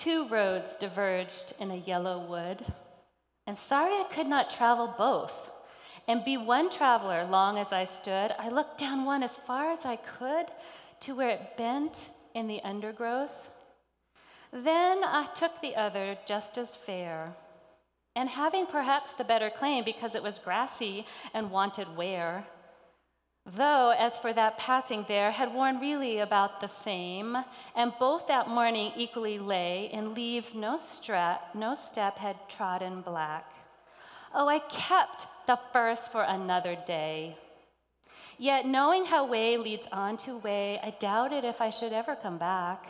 2 roads diverged in a yellow wood, and sorry I could not travel both. And be one traveler long as I stood, I looked down one as far as I could to where it bent in the undergrowth. Then I took the other just as fair, and having perhaps the better claim because it was grassy and wanted wear. Though, as for that passing there, had worn really about the same, and both that morning equally lay in leaves no step had trodden black. Oh, I kept the first for another day. Yet knowing how way leads on to way, I doubted if I should ever come back.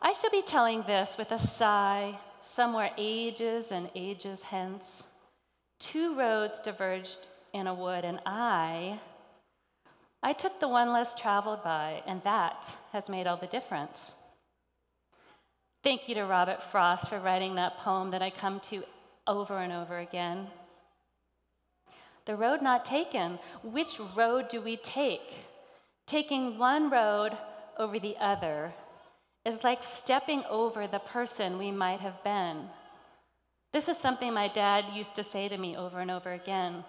I shall be telling this with a sigh, somewhere ages and ages hence. 2 roads diverged in a wood, and I took the one less traveled by, and that has made all the difference. Thank you to Robert Frost for writing that poem that I come to over and over again. The road not taken, which road do we take? Taking one road over the other is like stepping over the person we might have been. This is something my dad used to say to me over and over again.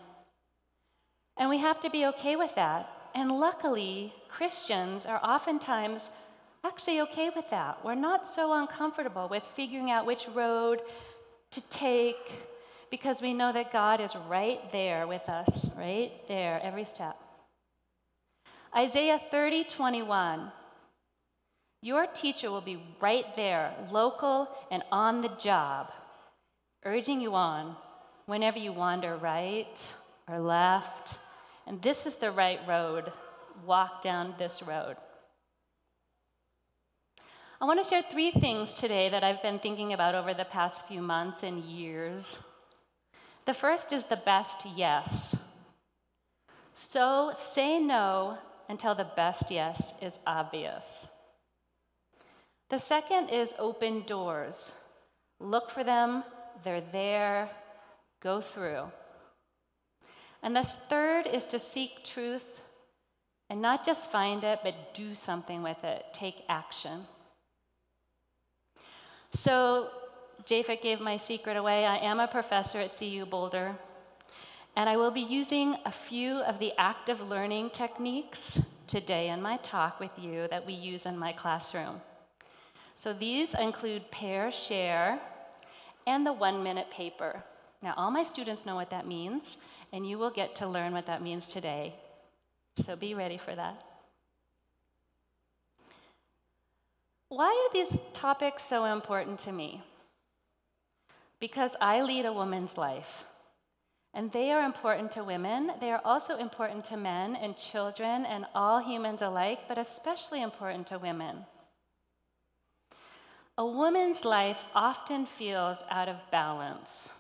And we have to be okay with that. And luckily, Christians are oftentimes actually okay with that. We're not so uncomfortable with figuring out which road to take because we know that God is right there with us, right there, every step. Isaiah 30:21. Your teacher will be right there, local and on the job, urging you on whenever you wander right or left. And this is the right road. Walk down this road. I want to share 3 things today that I've been thinking about over the past few months and years. The first is the best yes. So say no until the best yes is obvious. The second is open doors. Look for them, they're there, go through. And the third is to seek truth and not just find it, but do something with it, take action. So Japhet gave my secret away. I am a professor at CU Boulder, and I will be using a few of the active learning techniques today in my talk with you that we use in my classroom. So these include pair, share, and the 1-minute paper. Now, all my students know what that means, and you will get to learn what that means today. So be ready for that. Why are these topics so important to me? Because I lead a woman's life, and they are important to women. They are also important to men and children and all humans alike, but especially important to women. A woman's life often feels out of balance.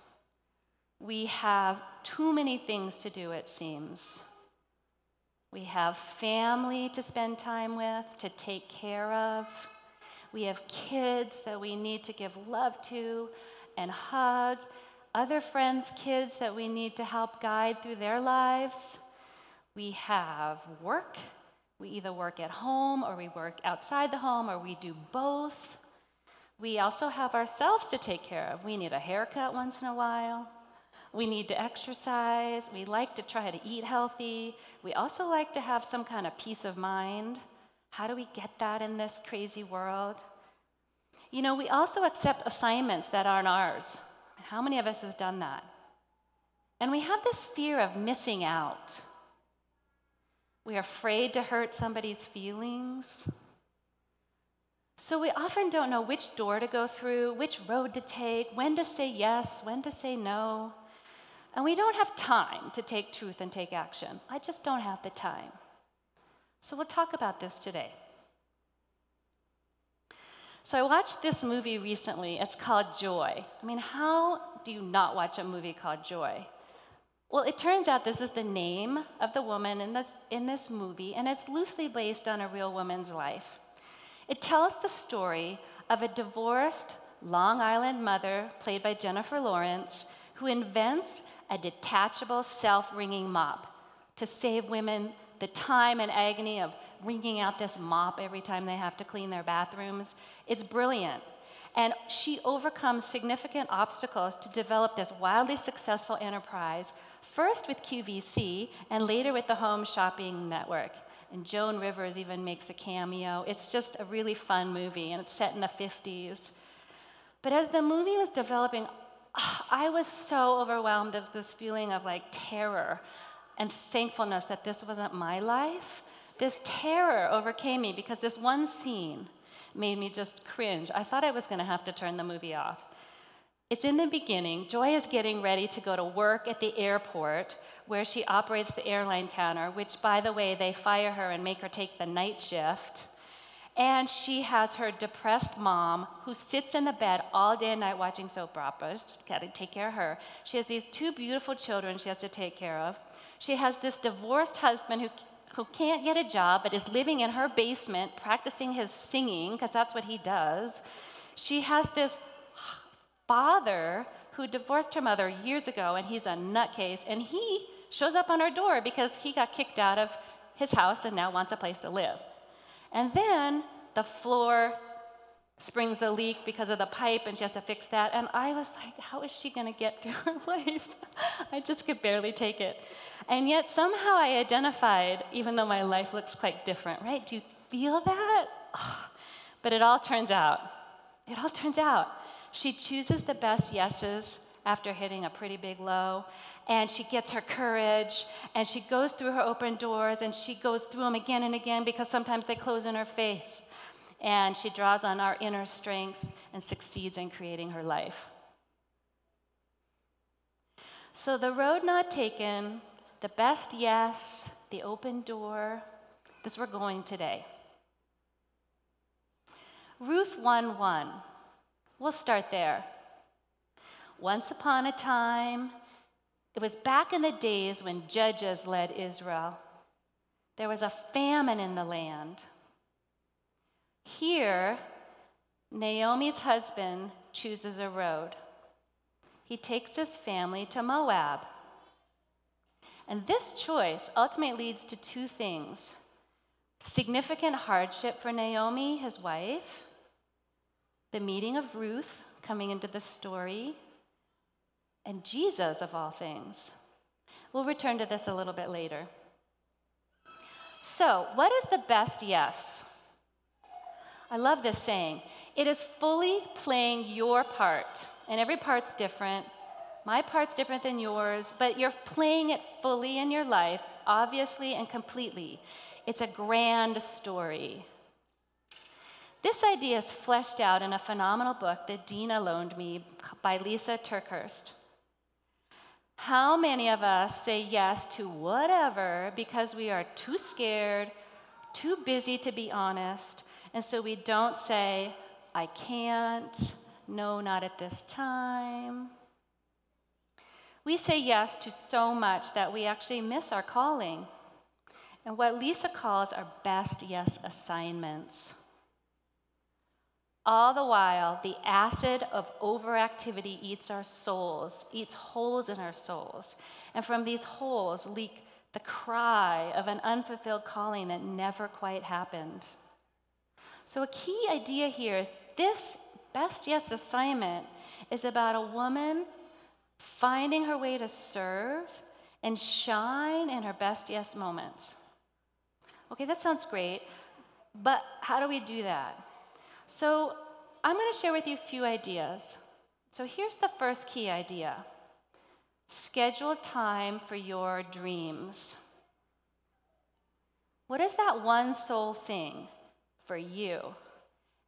We have too many things to do, it seems. We have family to spend time with, to take care of. We have kids that we need to give love to and hug. Other friends' kids that we need to help guide through their lives. We have work. We either work at home or we work outside the home or we do both. We also have ourselves to take care of. We need a haircut once in a while. We need to exercise. We like to try to eat healthy. We also like to have some kind of peace of mind. How do we get that in this crazy world? You know, we also accept assignments that aren't ours. How many of us have done that? And we have this fear of missing out. We are afraid to hurt somebody's feelings. So we often don't know which door to go through, which road to take, when to say yes, when to say no. And we don't have time to take truth and take action. I just don't have the time. So we'll talk about this today. So I watched this movie recently. It's called Joy. I mean, how do you not watch a movie called Joy? Well, it turns out this is the name of the woman in this movie, and it's loosely based on a real woman's life. It tells the story of a divorced Long Island mother, played by Jennifer Lawrence, who invents a detachable self-wringing mop to save women the time and agony of wringing out this mop every time they have to clean their bathrooms. It's brilliant. And she overcomes significant obstacles to develop this wildly successful enterprise, first with QVC and later with the Home Shopping Network. And Joan Rivers even makes a cameo. It's just a really fun movie, and it's set in the 50s. But as the movie was developing, I was so overwhelmed with this feeling of like terror and thankfulness that this wasn't my life. This terror overcame me because this one scene made me just cringe. I thought I was going to have to turn the movie off. It's in the beginning. Joy is getting ready to go to work at the airport where she operates the airline counter, which, by the way, they fire her and make her take the night shift. And she has her depressed mom who sits in the bed all day and night watching soap operas. Got to take care of her. She has these two beautiful children she has to take care of. She has this divorced husband who can't get a job but is living in her basement practicing his singing, because that's what he does. She has this father who divorced her mother years ago, and he's a nutcase, and he shows up on her door because he got kicked out of his house and now wants a place to live. And then the floor springs a leak because of the pipe, and she has to fix that. And I was like, how is she going to get through her life? I just could barely take it. And yet somehow I identified, even though my life looks quite different, right? Do you feel that? Oh. But it all turns out, she chooses the best yeses after hitting a pretty big low, and she gets her courage, and she goes through her open doors, and she goes through them again and again because sometimes they close in her face. And she draws on our inner strength and succeeds in creating her life. So the road not taken, the best yes, the open door, this we're going today. Ruth 1:1. We'll start there. Once upon a time, it was back in the days when judges led Israel. There was a famine in the land. Here, Naomi's husband chooses a road. He takes his family to Moab. And this choice ultimately leads to two things: significant hardship for Naomi, his wife, the meeting of Ruth coming into the story, and Jesus, of all things. We'll return to this a little bit later. So, what is the best yes? I love this saying. It is fully playing your part, and every part's different. My part's different than yours, but you're playing it fully in your life, obviously and completely. It's a grand story. This idea is fleshed out in a phenomenal book that Dina loaned me by Lisa Turkhurst. How many of us say yes to whatever because we are too scared, too busy to be honest, and so we don't say, I can't, no, not at this time. We say yes to so much that we actually miss our calling, and what Lisa calls our best yes assignments. All the while, the acid of overactivity eats our souls, eats holes in our souls, and from these holes leak the cry of an unfulfilled calling that never quite happened. So a key idea here is this best yes assignment is about a woman finding her way to serve and shine in her best yes moments. Okay, that sounds great, but how do we do that? So I'm going to share with you a few ideas. So here's the first key idea. Schedule time for your dreams. What is that one sole thing for you?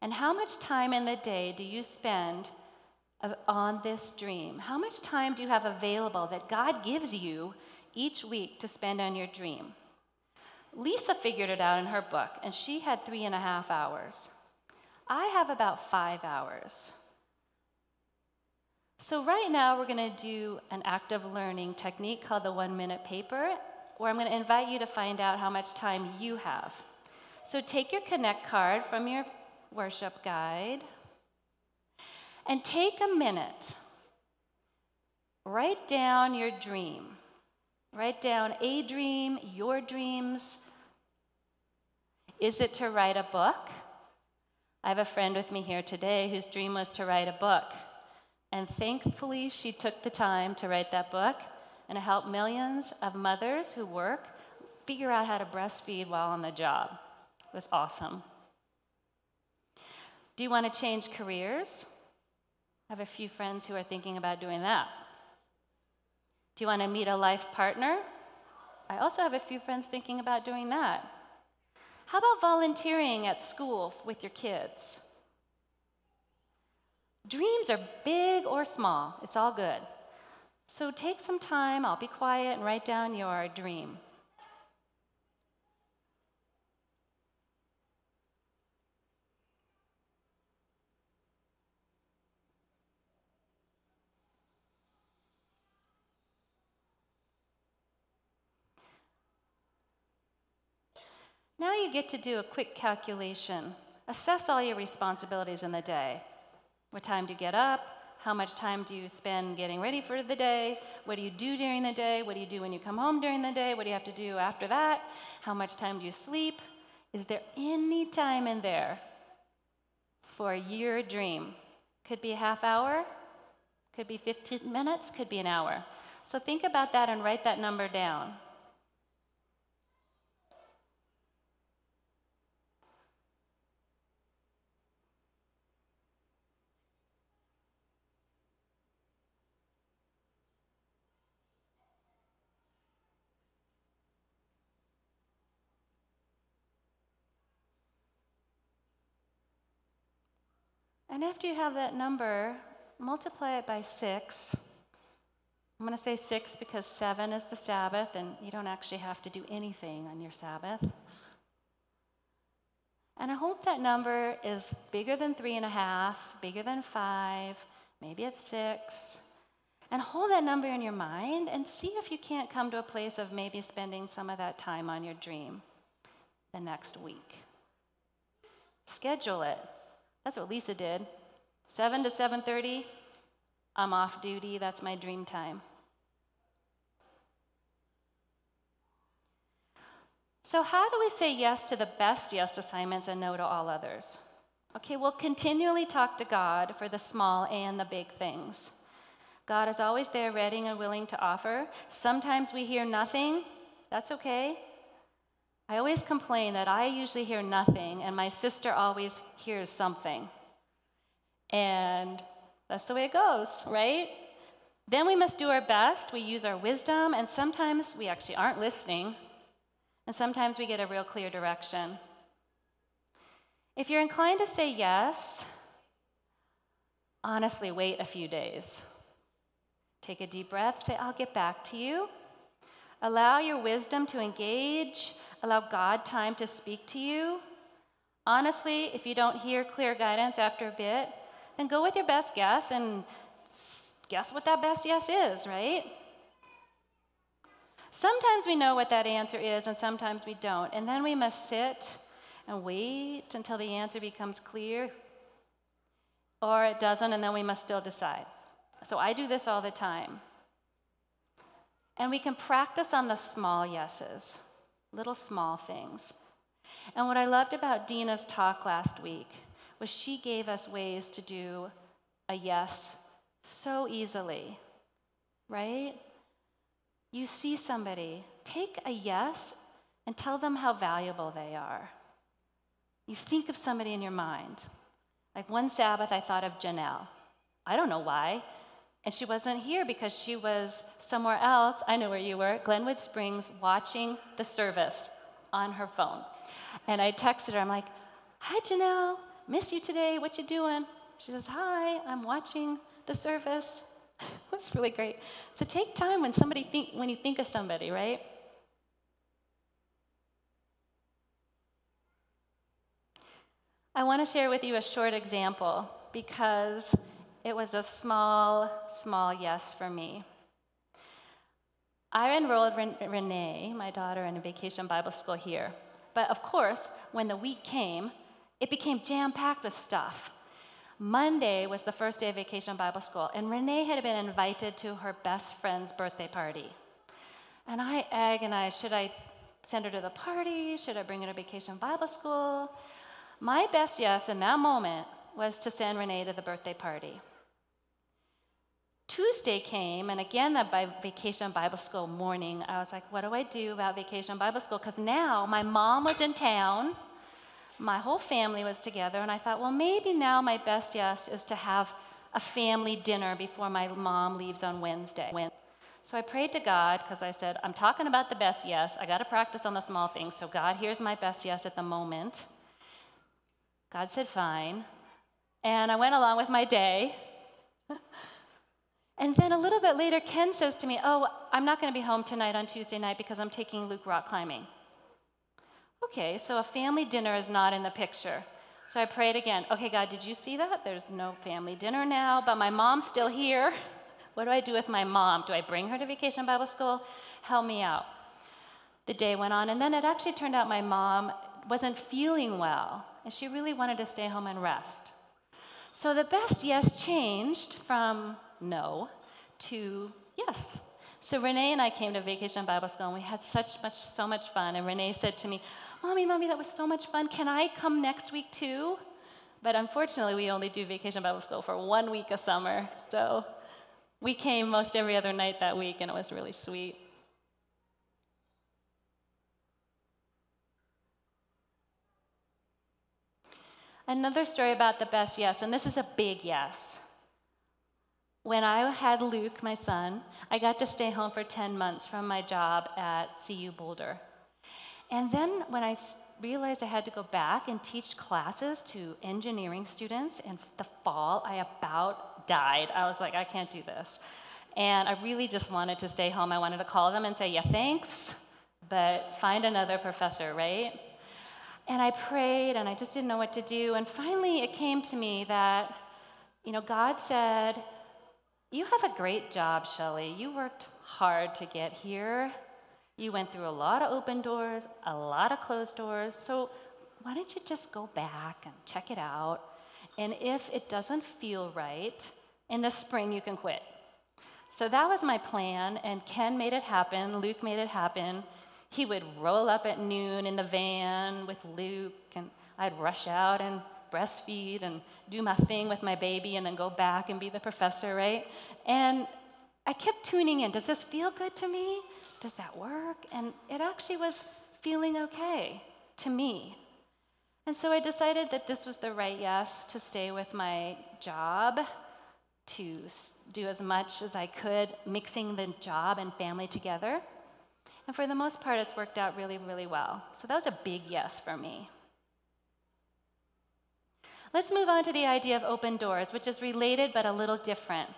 And how much time in the day do you spend on this dream? How much time do you have available that God gives you each week to spend on your dream? Lisa figured it out in her book, and she had 3.5 hours. I have about 5 hours. So right now we're going to do an active learning technique called the 1-minute paper, where I'm going to invite you to find out how much time you have. So take your Connect card from your worship guide and take a minute. Write down your dream. Write down a dream, your dreams. Is it to write a book? I have a friend with me here today whose dream was to write a book. And thankfully, she took the time to write that book and to help millions of mothers who work figure out how to breastfeed while on the job. It was awesome. Do you want to change careers? I have a few friends who are thinking about doing that. Do you want to meet a life partner? I also have a few friends thinking about doing that. How about volunteering at school with your kids? Dreams are big or small, it's all good. So take some time, I'll be quiet, and write down your dream. Now you get to do a quick calculation. Assess all your responsibilities in the day. What time do you get up? How much time do you spend getting ready for the day? What do you do during the day? What do you do when you come home during the day? What do you have to do after that? How much time do you sleep? Is there any time in there for your dream? Could be a half hour, could be 15 minutes, could be an hour. So think about that and write that number down. And after you have that number, multiply it by 6. I'm going to say 6 because 7 is the Sabbath, and you don't actually have to do anything on your Sabbath. And I hope that number is bigger than 3.5, bigger than 5, maybe it's 6. And hold that number in your mind and see if you can't come to a place of maybe spending some of that time on your dream the next week. Schedule it. That's what Lisa did. 7 to 7:30, I'm off duty. That's my dream time. So how do we say yes to the best yes assignments and no to all others? Okay, we'll continually talk to God for the small and the big things. God is always there, ready and willing to offer. Sometimes we hear nothing. That's okay. I always complain that I usually hear nothing, and my sister always hears something. And that's the way it goes, right? Then we must do our best. We use our wisdom, and sometimes we actually aren't listening, and sometimes we get a real clear direction. If you're inclined to say yes, honestly, wait a few days. Take a deep breath, say, I'll get back to you. Allow your wisdom to engage. Allow God time to speak to you. Honestly, if you don't hear clear guidance after a bit, then go with your best guess and guess what that best yes is, right? Sometimes we know what that answer is, and sometimes we don't. And then we must sit and wait until the answer becomes clear, or it doesn't, and then we must still decide. So I do this all the time. And we can practice on the small yeses, little small things. And what I loved about Dina's talk last week was she gave us ways to do a yes so easily, right? You see somebody, take a yes and tell them how valuable they are. You think of somebody in your mind. Like one Sabbath, I thought of Janelle. I don't know why. And she wasn't here because she was somewhere else. I know where you were, Glenwood Springs, watching the service on her phone. And I texted her, I'm like, hi, Janelle, miss you today, what you doing? She says, hi, I'm watching the service. That's really great. So take time when you think of somebody, right? I want to share with you a short example because it was a small yes for me. I enrolled Renee, my daughter, in a vacation Bible school here. But of course, when the week came, it became jam-packed with stuff. Monday was the first day of vacation Bible school, and Renee had been invited to her best friend's birthday party. And I agonized, should I send her to the party? Should I bring her to vacation Bible school? My best yes in that moment was to send Renee to the birthday party. Tuesday came, and again, that vacation Bible school morning, I was like, what do I do about vacation Bible school? Because now my mom was in town, my whole family was together, and I thought, well, maybe now my best yes is to have a family dinner before my mom leaves on Wednesday. So I prayed to God, because I said, I'm talking about the best yes. I got to practice on the small things. So God, here's my best yes at the moment. God said, fine. And I went along with my day. And then a little bit later, Ken says to me, oh, I'm not going to be home tonight on Tuesday night because I'm taking Luke rock climbing. Okay, so a family dinner is not in the picture. So I prayed again. Okay, God, did you see that? There's no family dinner now, but my mom's still here. What do I do with my mom? Do I bring her to Vacation Bible School? Help me out. The day went on, and then it actually turned out my mom wasn't feeling well, and she really wanted to stay home and rest. So the best yes changed from no to yes. So Renee and I came to Vacation Bible School, and we had so much fun. And Renee said to me, Mommy, that was so much fun. Can I come next week too? But unfortunately, we only do Vacation Bible School for 1 week a summer. So we came most every other night that week, and it was really sweet. Another story about the best yes, and this is a big yes. When I had Luke, my son, I got to stay home for 10 months from my job at CU Boulder. And then when I realized I had to go back and teach classes to engineering students in the fall, I about died. I was like, I can't do this. And I really just wanted to stay home. I wanted to call them and say, yeah, thanks, but find another professor, right? And I prayed, and I just didn't know what to do. And finally, it came to me that, God said, you have a great job, Shelly. You worked hard to get here. You went through a lot of open doors, a lot of closed doors. So why don't you just go back and check it out? And if it doesn't feel right, in the spring you can quit. So that was my plan, and Ken made it happen. Luke made it happen. He would roll up at noon in the van with Luke, and I'd rush out and breastfeed and do my thing with my baby and then go back and be the professor, right? And I kept tuning in. Does this feel good to me? Does that work? And it actually was feeling okay to me. And so I decided that this was the right yes to stay with my job, to do as much as I could, mixing the job and family together. And for the most part, it's worked out really, really well. So that was a big yes for me. Let's move on to the idea of open doors, which is related but a little different.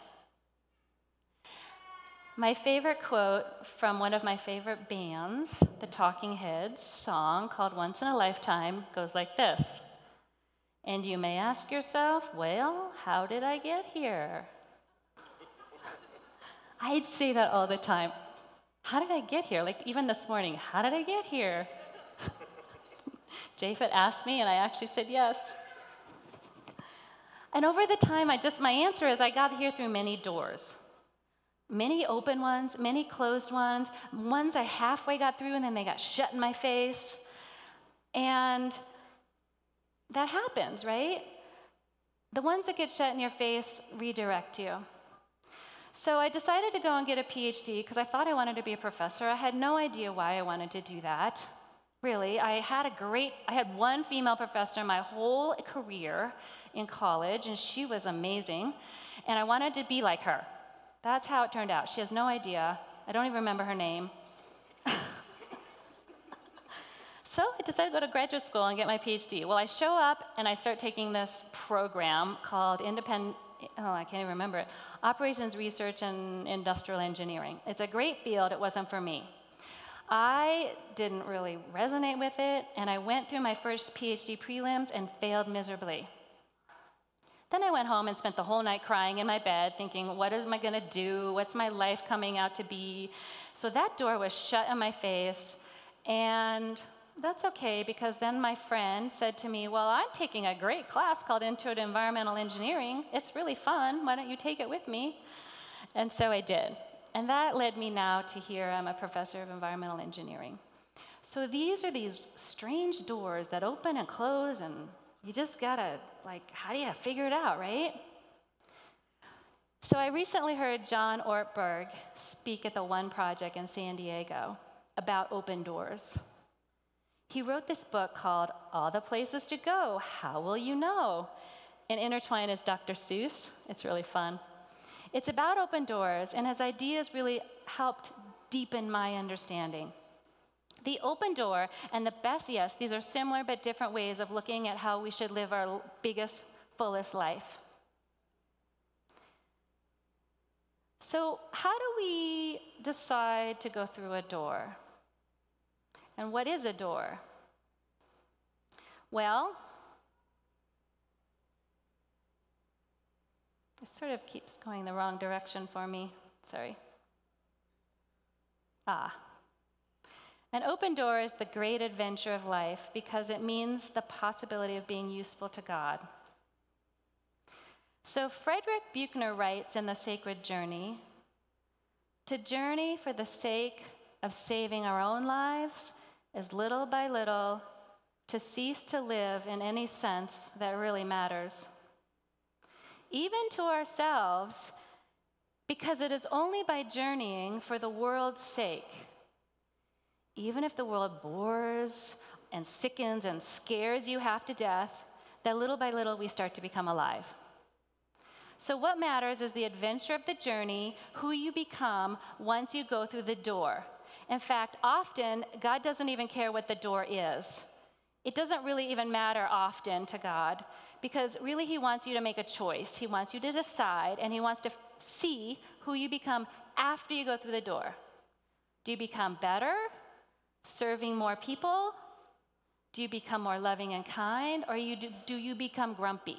My favorite quote from one of my favorite bands, the Talking Heads song called Once in a Lifetime, goes like this. And you may ask yourself, well, how did I get here? I'd say that all the time. How did I get here? Like even this morning, how did I get here? Japhet asked me, and I actually said yes. And over the time, my answer is I got here through many doors. Many open ones, many closed ones I halfway got through and then they got shut in my face. And that happens, right? The ones that get shut in your face redirect you. So I decided to go and get a PhD because I thought I wanted to be a professor. I had no idea why I wanted to do that. Really, I had one female professor my whole career in college, and she was amazing, and I wanted to be like her. That's how it turned out. She has no idea. I don't even remember her name. So I decided to go to graduate school and get my PhD. Well, I show up, and I start taking this program called I can't even remember it, Operations Research and Industrial Engineering. It's a great field. It wasn't for me. I didn't really resonate with it, and I went through my first PhD prelims and failed miserably. Then I went home and spent the whole night crying in my bed, thinking, what am I going to do? What's my life coming out to be? So that door was shut in my face, and that's okay, because then my friend said to me, well, I'm taking a great class called Intro to Environmental Engineering. It's really fun. Why don't you take it with me? And so I did. And that led me now to here. I'm a professor of environmental engineering. So these are these strange doors that open and close and You just gotta, how do you figure it out, right? So I recently heard John Ortberg speak at the One Project in San Diego about open doors. He wrote this book called All the Places to Go, How Will You Know? And intertwined is Dr. Seuss. It's really fun. It's about open doors, and his ideas really helped deepen my understanding. The open door and the best, yes, these are similar but different ways of looking at how we should live our biggest, fullest life. So, how do we decide to go through a door? And what is a door? Well, it sort of keeps going the wrong direction for me. Sorry. An open door is the great adventure of life because it means the possibility of being useful to God. So Frederick Buechner writes in The Sacred Journey, to journey for the sake of saving our own lives is little by little to cease to live in any sense that really matters. Even to ourselves, because it is only by journeying for the world's sake, even if the world bores and sickens and scares you half to death, that little by little we start to become alive. So what matters is the adventure of the journey, who you become once you go through the door. In fact, often, God doesn't even care what the door is. It doesn't really even matter often to God, because really he wants you to make a choice. He wants you to decide, and he wants to see who you become after you go through the door. Do you become better, serving more people? Do you become more loving and kind, or do you become grumpy?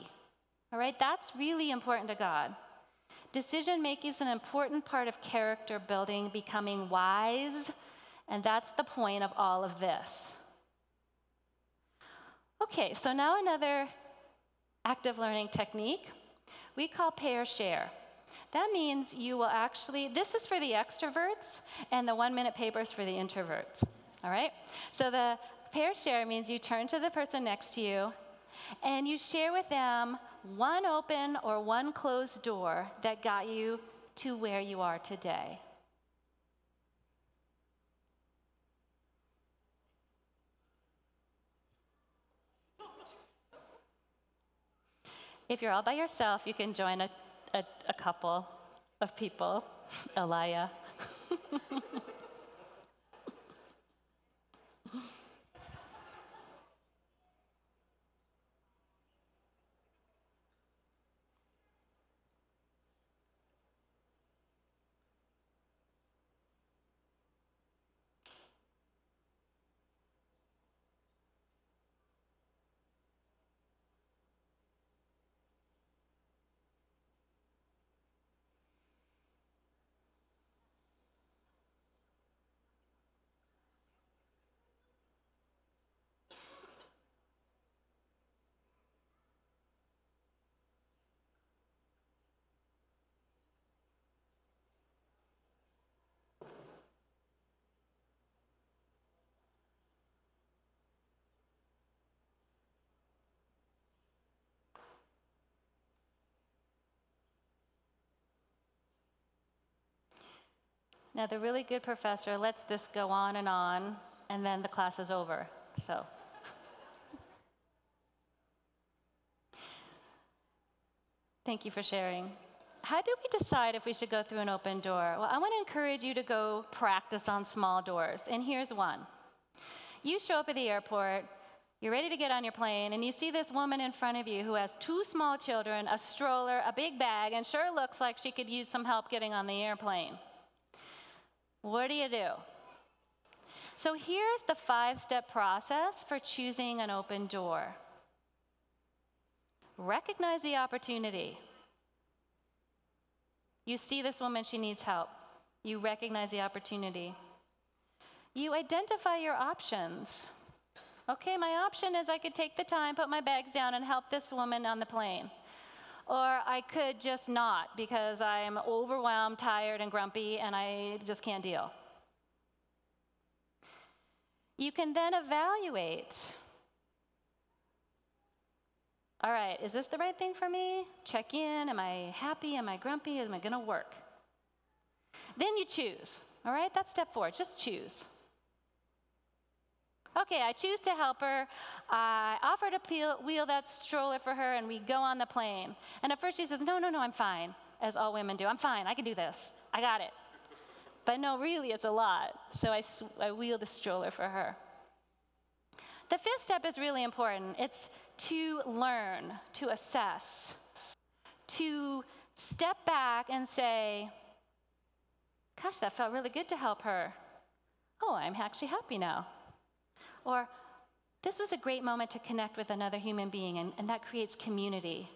All right, that's really important to God. Decision making is an important part of character building, becoming wise, and that's the point of all of this. Okay, so now another active learning technique we call pair share. That means you will actually, this is for the extroverts, and the 1-minute paper is for the introverts. All right? So the pair share means you turn to the person next to you, and you share with them one open or one closed door that got you to where you are today. If you're all by yourself, you can join a couple of people, Elia. Now, the really good professor lets this go on, and then the class is over. So, thank you for sharing. How do we decide if we should go through an open door? Well, I want to encourage you to go practice on small doors, and here's one. You show up at the airport, you're ready to get on your plane, and you see this woman in front of you who has 2 small children, a stroller, a big bag, and sure looks like she could use some help getting on the airplane. What do? So here's the 5-step process for choosing an open door. Recognize the opportunity. You see this woman, she needs help. You recognize the opportunity. You identify your options. Okay, my option is I could take the time, put my bags down, and help this woman on the plane. Or I could just not because I'm overwhelmed, tired, and grumpy, and I just can't deal. You can then evaluate. All right, is this the right thing for me? Check in. Am I happy? Am I grumpy? Am I going to work? Then you choose. All right, that's step 4. Just choose. Okay, I choose to help her. I offer to wheel that stroller for her, and we go on the plane. And at first she says, no, I'm fine, as all women do. I'm fine. I can do this. I got it. But no, really, it's a lot. So I wheel the stroller for her. The 5th step is really important. It's to learn, to assess, to step back and say, gosh, that felt really good to help her. Oh, I'm actually happy now. Or, this was a great moment to connect with another human being, and that creates community.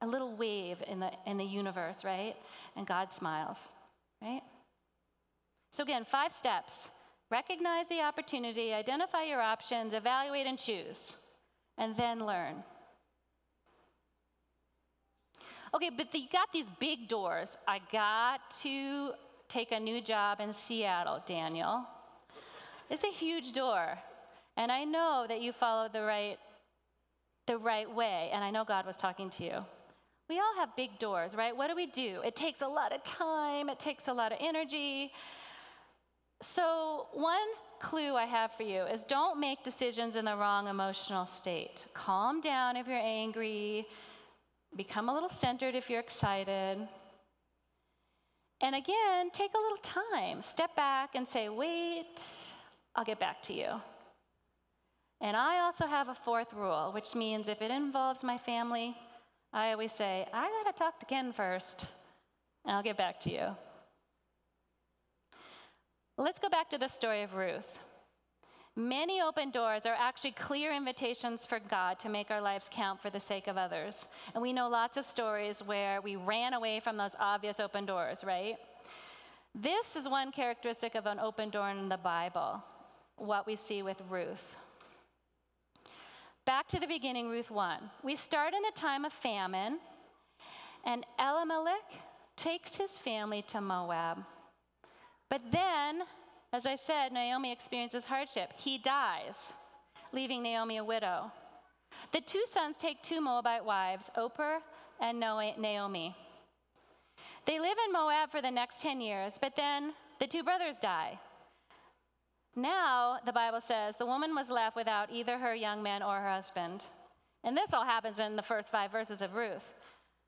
A little wave in the universe, right? And God smiles, right? So again, 5 steps. Recognize the opportunity, identify your options, evaluate and choose, and then learn. Okay, but you got these big doors. I got to take a new job in Seattle, Daniel. It's a huge door. And I know that you followed the right way, and I know God was talking to you. We all have big doors, right? What do? It takes a lot of time. It takes a lot of energy. So one clue I have for you is don't make decisions in the wrong emotional state. Calm down if you're angry. Become a little centered if you're excited. And again, take a little time. Step back and say, wait, I'll get back to you. And I also have a 4th rule, which means if it involves my family, I always say, I got to talk to Ken first, and I'll get back to you. Let's go back to the story of Ruth. Many open doors are actually clear invitations for God to make our lives count for the sake of others. And we know lots of stories where we ran away from those obvious open doors, right? This is one characteristic of an open door in the Bible, what we see with Ruth. Back to the beginning, Ruth 1. We start in a time of famine, and Elimelech takes his family to Moab. But then, as I said, Naomi experiences hardship. He dies, leaving Naomi a widow. The 2 sons take 2 Moabite wives, Orpah and Naomi. They live in Moab for the next 10 years, but then the 2 brothers die. Now, the Bible says, the woman was left without either her young man or her husband. And this all happens in the first 5 verses of Ruth.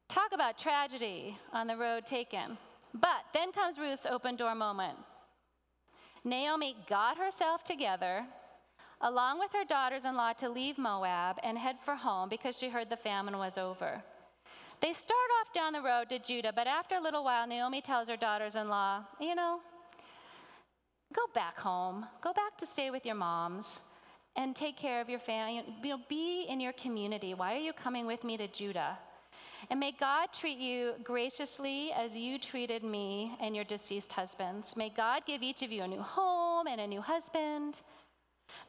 Talk about tragedy on the road taken. But then comes Ruth's open door moment. Naomi got herself together, along with her daughters-in-law, to leave Moab and head for home because she heard the famine was over. They start off down the road to Judah, but after a little while, Naomi tells her daughters-in-law, go back home. Go back to stay with your moms and take care of your family. Be in your community. Why are you coming with me to Judah? And may God treat you graciously as you treated me and your deceased husbands. May God give each of you a new home and a new husband.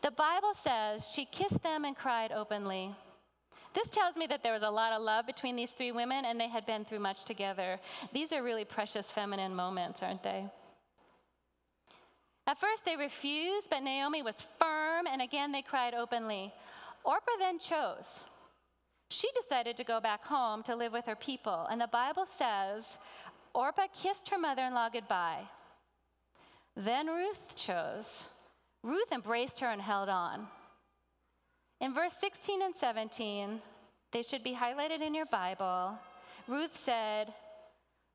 The Bible says she kissed them and cried openly. This tells me that there was a lot of love between these 3 women, and they had been through much together. These are really precious feminine moments, aren't they? At first they refused, but Naomi was firm, and again they cried openly. Orpah then chose. She decided to go back home to live with her people, and the Bible says Orpah kissed her mother-in-law goodbye. Then Ruth chose. Ruth embraced her and held on. In verse 16 and 17, they should be highlighted in your Bible. Ruth said,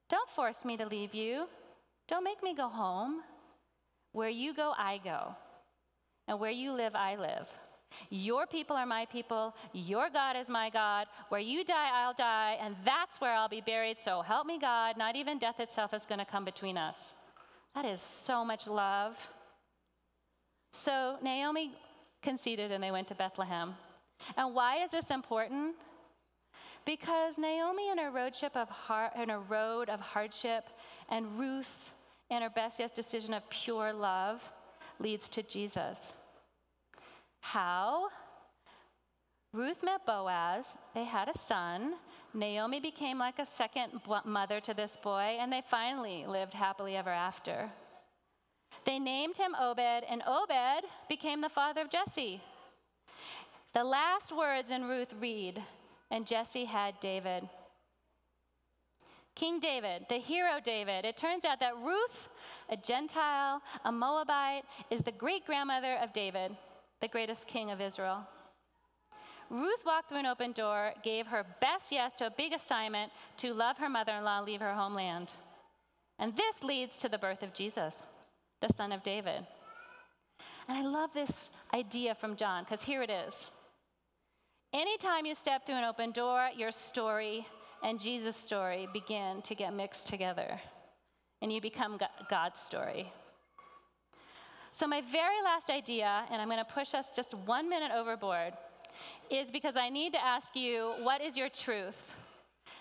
"Don't force me to leave you. Don't make me go home. Where you go, I go. And where you live, I live. Your people are my people. Your God is my God. Where you die, I'll die. And that's where I'll be buried. So help me God. Not even death itself is going to come between us." That is so much love. So Naomi conceded and they went to Bethlehem. And why is this important? Because Naomi in her road of hardship, and Ruth in her best yes decision of pure love leads to Jesus. How? Ruth met Boaz. They had a son. Naomi became like a second mother to this boy, and they finally lived happily ever after. They named him Obed, and Obed became the father of Jesse. The last words in Ruth read, and Jesse had David. King David, the hero David. It turns out that Ruth, a Gentile, a Moabite, is the great-grandmother of David, the greatest king of Israel. Ruth walked through an open door, gave her best yes to a big assignment to love her mother-in-law and leave her homeland. And this leads to the birth of Jesus, the son of David. And I love this idea from John, because here it is. Anytime you step through an open door, your story and Jesus' story begin to get mixed together, and you become God's story. So my very last idea, and I'm going to push us just 1 minute overboard, is because I need to ask you, what is your truth?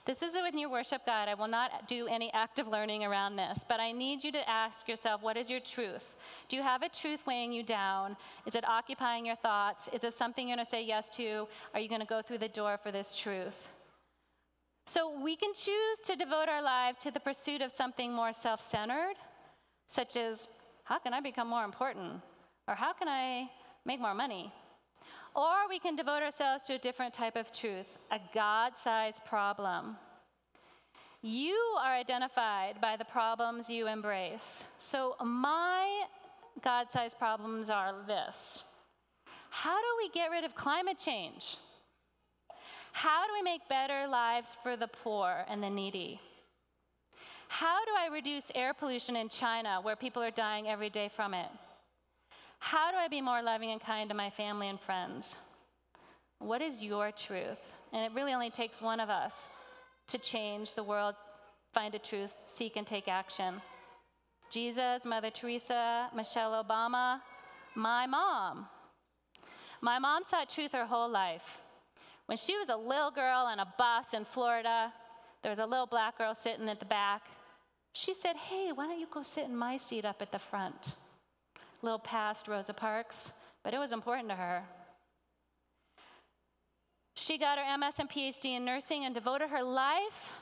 This is with your worship guide. I will not do any active learning around this, but I need you to ask yourself, what is your truth? Do you have a truth weighing you down? Is it occupying your thoughts? Is it something you're going to say yes to? Are you going to go through the door for this truth? So we can choose to devote our lives to the pursuit of something more self-centered, such as, how can I become more important? Or how can I make more money? Or we can devote ourselves to a different type of truth, a God-sized problem. You are identified by the problems you embrace. So my God-sized problems are this. How do we get rid of climate change? How do we make better lives for the poor and the needy? How do I reduce air pollution in China, where people are dying every day from it? How do I be more loving and kind to my family and friends? What is your truth? And it really only takes one of us to change the world, find a truth, seek and take action. Jesus, Mother Teresa, Michelle Obama, my mom. My mom sought truth her whole life. When she was a little girl on a bus in Florida, there was a little black girl sitting at the back. She said, hey, why don't you go sit in my seat up at the front? A little past Rosa Parks, but it was important to her. She got her MS and PhD in nursing and devoted her life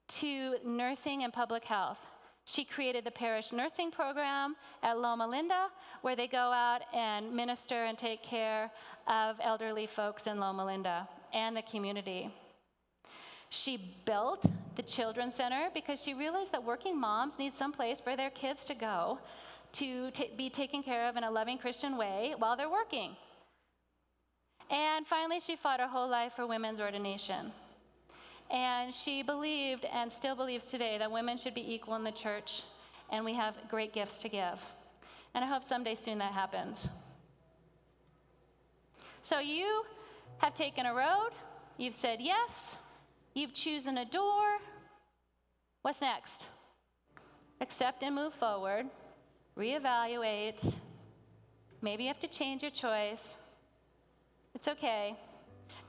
to nursing and public health. She created the parish nursing program at Loma Linda, where they go out and minister and take care of elderly folks in Loma Linda and the community. She built the Children's Center because she realized that working moms need some place for their kids to go to be taken care of in a loving Christian way while they're working. And finally, she fought her whole life for women's ordination. And she believed, and still believes today, that women should be equal in the church, and we have great gifts to give. And I hope someday soon that happens. So you have taken a road, you've said yes, you've chosen a door. What's next? Accept and move forward. Reevaluate. Maybe you have to change your choice. It's okay.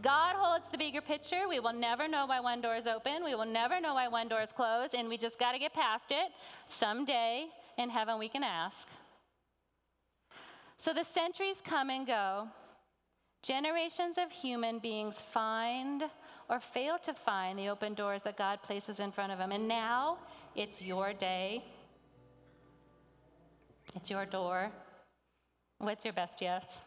God holds the bigger picture. We will never know why one door is open. We will never know why one door is closed, and we just got to get past it. Someday in heaven we can ask. So the centuries come and go. Generations of human beings find or fail to find the open doors that God places in front of them. And now it's your day. It's your door. What's your best yes?